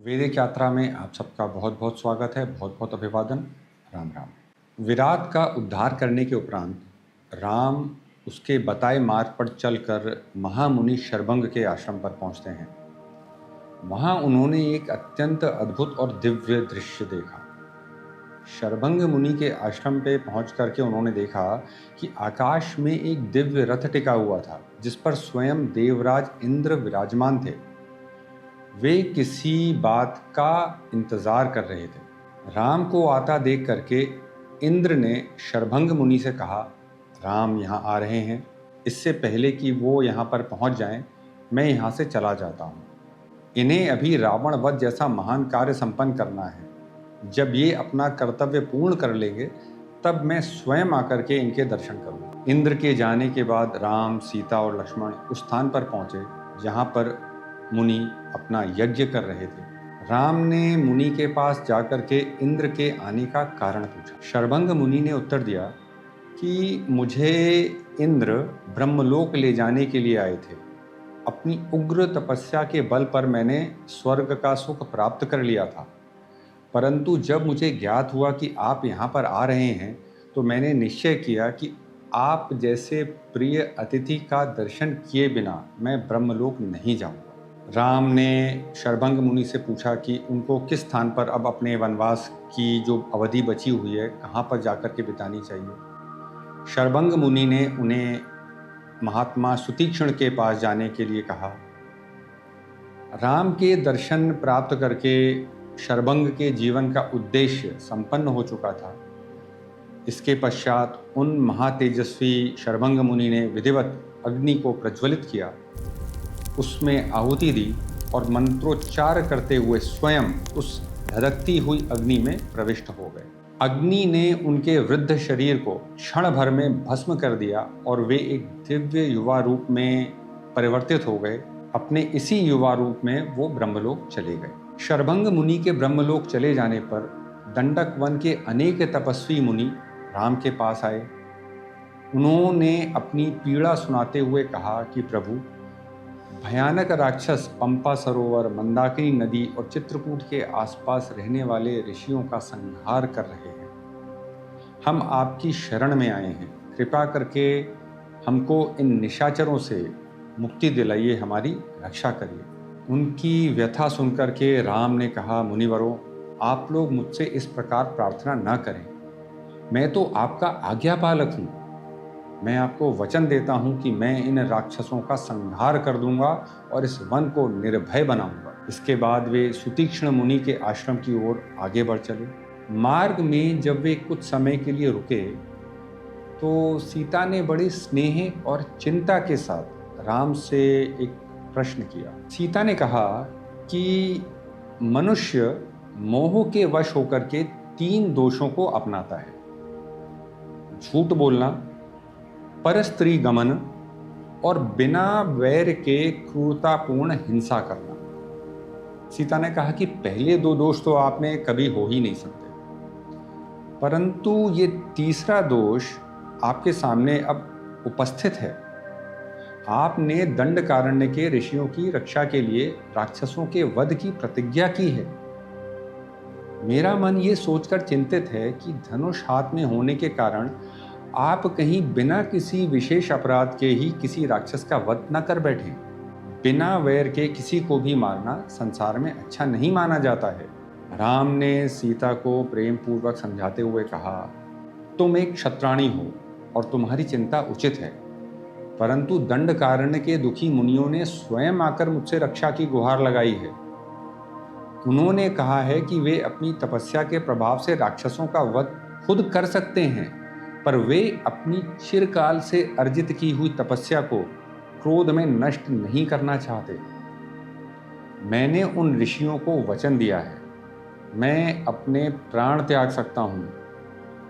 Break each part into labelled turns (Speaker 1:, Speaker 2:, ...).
Speaker 1: वैदिक यात्रा में आप सबका बहुत बहुत स्वागत है, बहुत बहुत अभिवादन। राम राम। विराट का उद्धार करने के उपरांत राम उसके बताए मार्ग पर चलकर महामुनि शर्भंग के आश्रम पर पहुंचते हैं। वहां उन्होंने एक अत्यंत अद्भुत और दिव्य दृश्य देखा। शर्भंग मुनि के आश्रम पे पहुंच करके उन्होंने देखा कि आकाश में एक दिव्य रथ टिका हुआ था, जिस पर स्वयं देवराज इंद्र विराजमान थे। वे किसी बात का इंतजार कर रहे थे। राम को आता देख करके इंद्र ने शर्भंग मुनि से कहा, राम यहाँ आ रहे हैं। इससे पहले कि वो यहाँ पर पहुँच जाएं, मैं यहाँ से चला जाता हूँ। इन्हें अभी रावण वध जैसा महान कार्य संपन्न करना है। जब ये अपना कर्तव्य पूर्ण कर लेंगे, तब मैं स्वयं आकर के इनके दर्शन करूँगा। इंद्र के जाने के बाद राम, सीता और लक्ष्मण उस स्थान पर पहुँचे जहाँ पर मुनि अपना यज्ञ कर रहे थे। राम ने मुनि के पास जाकर के इंद्र के आने का कारण पूछा। शर्भंग मुनि ने उत्तर दिया कि मुझे इंद्र ब्रह्मलोक ले जाने के लिए आए थे। अपनी उग्र तपस्या के बल पर मैंने स्वर्ग का सुख प्राप्त कर लिया था, परंतु जब मुझे ज्ञात हुआ कि आप यहाँ पर आ रहे हैं, तो मैंने निश्चय किया कि आप जैसे प्रिय अतिथि का दर्शन किए बिना मैं ब्रह्मलोक नहीं जाऊँगा। राम ने शर्भंग मुनि से पूछा कि उनको किस स्थान पर अब अपने वनवास की जो अवधि बची हुई है, कहाँ पर जाकर के बितानी चाहिए। शर्भंग मुनि ने उन्हें महात्मा सुतीक्ष्ण के पास जाने के लिए कहा। राम के दर्शन प्राप्त करके शर्भंग के जीवन का उद्देश्य संपन्न हो चुका था। इसके पश्चात उन महातेजस्वी शर्भंग मुनि ने विधिवत अग्नि को प्रज्वलित किया, उसमें आहुति दी और मंत्रोच्चार करते हुए स्वयं उस धधकती हुई अग्नि में प्रविष्ट हो गए। अग्नि ने उनके वृद्ध शरीर को क्षण भर में भस्म कर दिया और वे एक दिव्य युवा रूप में परिवर्तित हो गए। अपने इसी युवा रूप में वो ब्रह्मलोक चले गए। शर्भंग मुनि के ब्रह्मलोक चले जाने पर दंडक वन के अनेक तपस्वी मुनि राम के पास आए। उन्होंने अपनी पीड़ा सुनाते हुए कहा कि प्रभु, भयानक राक्षस पंपा सरोवर, मंदाकिनी नदी और चित्रकूट के आसपास रहने वाले ऋषियों का संहार कर रहे हैं। हम आपकी शरण में आए हैं। कृपा करके हमको इन निशाचरों से मुक्ति दिलाइए, हमारी रक्षा करिए। उनकी व्यथा सुनकर के राम ने कहा, मुनिवरों, आप लोग मुझसे इस प्रकार प्रार्थना न करें। मैं तो आपका आज्ञापालक हूँ। मैं आपको वचन देता हूं कि मैं इन राक्षसों का संहार कर दूंगा और इस वन को निर्भय बनाऊंगा। इसके बाद वे सुतीक्ष्ण मुनि के आश्रम की ओर आगे बढ़ चले। मार्ग में जब वे कुछ समय के लिए रुके, तो सीता ने बड़े स्नेह और चिंता के साथ राम से एक प्रश्न किया। सीता ने कहा कि मनुष्य मोह के वश होकर के 3 दोषों को अपनाता है: झूठ बोलना, परस्त्री गमन और बिना वैर के क्रूरतापूर्ण हिंसा करना। सीता ने कहा कि पहले 2 दोष तो आप में कभी हो ही नहीं सकते, परंतु ये तीसरा दोष आपके सामने अब उपस्थित है। आपने दंडकारण्य के ऋषियों की रक्षा के लिए राक्षसों के वध की प्रतिज्ञा की है। मेरा मन ये सोचकर चिंतित है कि धनुष हाथ में होने के कारण आप कहीं बिना किसी विशेष अपराध के ही किसी राक्षस का वध न कर बैठें। बिना वैर के किसी को भी मारना संसार में अच्छा नहीं माना जाता है। राम ने सीता को प्रेम पूर्वक समझाते हुए कहा, तुम एक क्षत्राणी हो और तुम्हारी चिंता उचित है, परंतु दंडकारण्य के दुखी मुनियों ने स्वयं आकर मुझसे रक्षा की गुहार लगाई है। उन्होंने कहा है कि वे अपनी तपस्या के प्रभाव से राक्षसों का वध खुद कर सकते हैं, पर वे अपनी चिरकाल से अर्जित की हुई तपस्या को क्रोध में नष्ट नहीं करना चाहते। मैंने उन ऋषियों को वचन दिया है, मैं अपने प्राण त्याग सकता हूँ,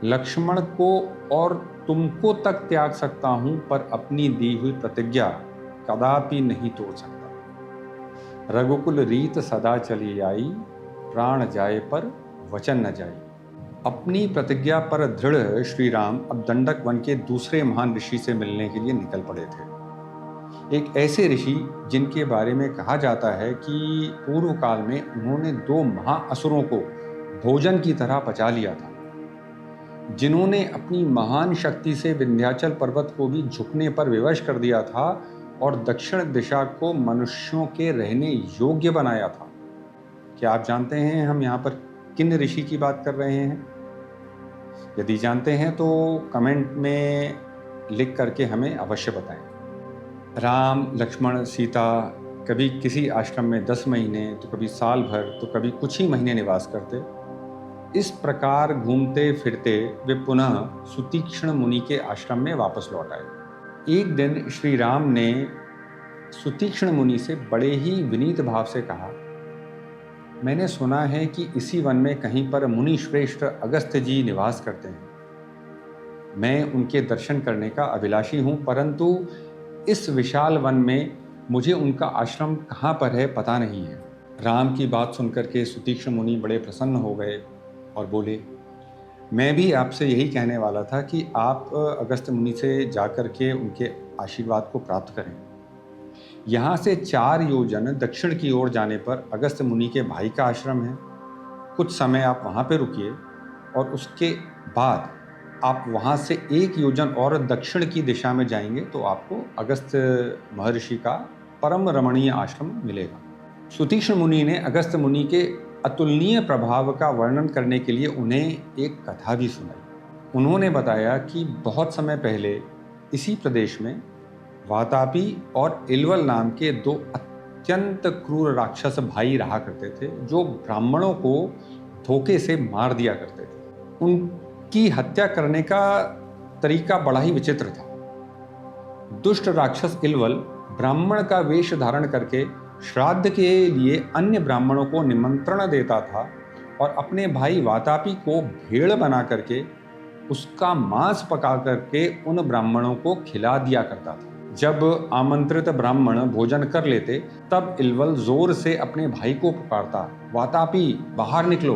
Speaker 1: लक्ष्मण को और तुमको तक त्याग सकता हूँ, पर अपनी दी हुई प्रतिज्ञा कदापि नहीं तोड़ सकता। रघुकुल रीत सदा चली आई, प्राण जाए पर वचन न जाए। अपनी प्रतिज्ञा पर दृढ़ श्री राम अब दंडक वन के दूसरे महान ऋषि से मिलने के लिए निकल पड़े थे। एक ऐसे ऋषि जिनके बारे में कहा जाता है कि पूर्व काल में उन्होंने 2 महाअसुरों को भोजन की तरह पचा लिया था, जिन्होंने अपनी महान शक्ति से विंध्याचल पर्वत को भी झुकने पर विवश कर दिया था और दक्षिण दिशा को मनुष्यों के रहने योग्य बनाया था। क्या आप जानते हैं हम यहाँ पर किन ऋषि की बात कर रहे हैं? यदि जानते हैं तो कमेंट में लिख करके हमें अवश्य बताएं। राम, लक्ष्मण, सीता कभी किसी आश्रम में 10 महीने, तो कभी साल भर, तो कभी कुछ ही महीने निवास करते। इस प्रकार घूमते फिरते वे पुनः सुतीक्ष्ण मुनि के आश्रम में वापस लौट आए। एक दिन श्री राम ने सुतीक्ष्ण मुनि से बड़े ही विनीत भाव से कहा, मैंने सुना है कि इसी वन में कहीं पर मुनि श्रेष्ठ अगस्त्य जी निवास करते हैं। मैं उनके दर्शन करने का अभिलाषी हूँ, परंतु इस विशाल वन में मुझे उनका आश्रम कहाँ पर है पता नहीं है। राम की बात सुनकर के सुतीक्ष्ण मुनि बड़े प्रसन्न हो गए और बोले, मैं भी आपसे यही कहने वाला था कि आप अगस्त्य मुनि से जाकर के उनके आशीर्वाद को प्राप्त करें। यहाँ से 4 योजन दक्षिण की ओर जाने पर अगस्त्य मुनि के भाई का आश्रम है। कुछ समय आप वहाँ पर रुकिए और उसके बाद आप वहाँ से 1 योजन और दक्षिण की दिशा में जाएंगे तो आपको अगस्त्य महर्षि का परम रमणीय आश्रम मिलेगा। सुतीक्ष्ण मुनि ने अगस्त्य मुनि के अतुलनीय प्रभाव का वर्णन करने के लिए उन्हें एक कथा भी सुनाई। उन्होंने बताया कि बहुत समय पहले इसी प्रदेश में वातापी और इलवल नाम के 2 अत्यंत क्रूर राक्षस भाई रहा करते थे, जो ब्राह्मणों को धोखे से मार दिया करते थे। उनकी हत्या करने का तरीका बड़ा ही विचित्र था। दुष्ट राक्षस इलवल ब्राह्मण का वेश धारण करके श्राद्ध के लिए अन्य ब्राह्मणों को निमंत्रण देता था और अपने भाई वातापी को भेड़ बना करके उसका मांस पका करके उन ब्राह्मणों को खिला दिया करता था। जब आमंत्रित ब्राह्मण भोजन कर लेते तब इलवल जोर से अपने भाई को पुकारता, वातापी बाहर निकलो,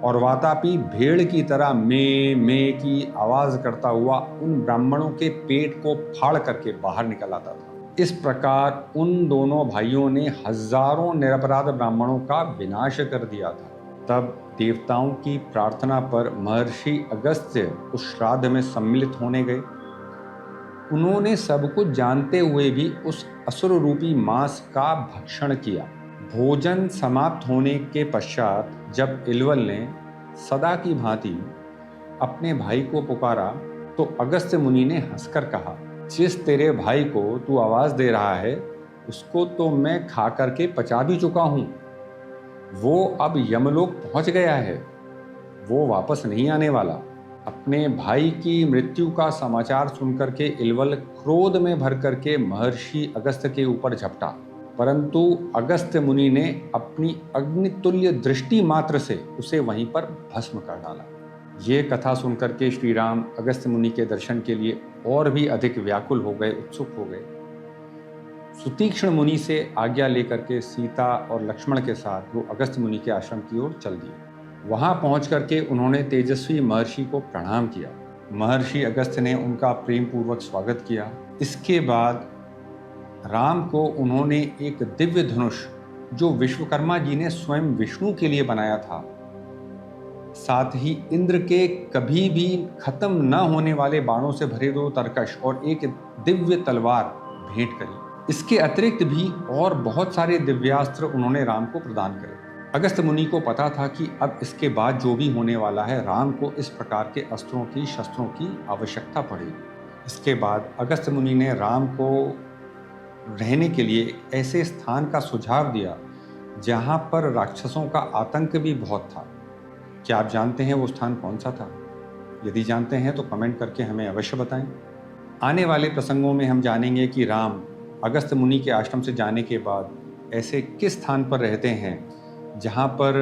Speaker 1: और वातापी भेड़ की तरह में की आवाज करता हुआ उन ब्राह्मणों के पेट को फाड़ करके बाहर निकल आता था। इस प्रकार उन दोनों भाइयों ने हजारों निरपराध ब्राह्मणों का विनाश कर दिया था। तब देवताओं की प्रार्थना पर महर्षि अगस्त्य उस श्राद्ध में सम्मिलित होने गए। उन्होंने सब कुछ जानते हुए भी उस असुर रूपी मांस का भक्षण किया। भोजन समाप्त होने के पश्चात जब इलवल ने सदा की भांति अपने भाई को पुकारा तो अगस्त्य मुनि ने हंसकर कहा, जिस तेरे भाई को तू आवाज दे रहा है उसको तो मैं खा करके पचा भी चुका हूं। वो अब यमलोक पहुंच गया है, वो वापस नहीं आने वाला। अपने भाई की मृत्यु का समाचार सुनकर के इलवल क्रोध में भर करके महर्षि अगस्त्य के ऊपर झपटा, परंतु अगस्त्य मुनि ने अपनी अग्नितुल्य दृष्टि मात्र से उसे वहीं पर भस्म कर डाला। ये कथा सुनकर के श्री राम अगस्त्य मुनि के दर्शन के लिए और भी अधिक व्याकुल हो गए, उत्सुक हो गए। सुतीक्ष्ण मुनि से आज्ञा लेकर के सीता और लक्ष्मण के साथ वो अगस्त्य मुनि के आश्रम की ओर चल दिए। वहां पहुंच करके उन्होंने तेजस्वी महर्षि को प्रणाम किया। महर्षि अगस्त्य ने उनका प्रेम पूर्वक स्वागत किया। इसके बाद राम को उन्होंने एक दिव्य धनुष, जो विश्वकर्मा जी ने स्वयं विष्णु के लिए बनाया था, साथ ही इंद्र के कभी भी खत्म न होने वाले बाणों से भरे 2 तरकश और एक दिव्य तलवार भेंट करी। इसके अतिरिक्त भी और बहुत सारे दिव्यास्त्र उन्होंने राम को प्रदान करे। अगस्त्य मुनि को पता था कि अब इसके बाद जो भी होने वाला है, राम को इस प्रकार के अस्त्रों की, शस्त्रों की आवश्यकता पड़ेगी। इसके बाद अगस्त्य मुनि ने राम को रहने के लिए एक ऐसे स्थान का सुझाव दिया जहां पर राक्षसों का आतंक भी बहुत था। क्या आप जानते हैं वो स्थान कौन सा था? यदि जानते हैं तो कमेंट करके हमें अवश्य बताएं। आने वाले प्रसंगों में हम जानेंगे कि राम अगस्त्य मुनि के आश्रम से जाने के बाद ऐसे किस स्थान पर रहते हैं जहाँ पर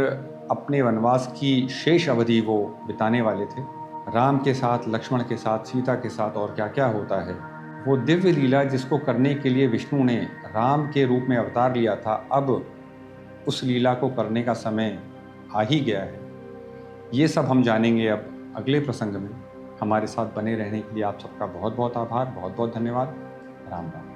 Speaker 1: अपने वनवास की शेष अवधि वो बिताने वाले थे। राम के साथ, लक्ष्मण के साथ, सीता के साथ और क्या क्या होता है। वो दिव्य लीला जिसको करने के लिए विष्णु ने राम के रूप में अवतार लिया था, अब उस लीला को करने का समय आ ही गया है। ये सब हम जानेंगे अब अगले प्रसंग में। हमारे साथ बने रहने के लिए आप सबका बहुत बहुत आभार, बहुत बहुत धन्यवाद। राम राम।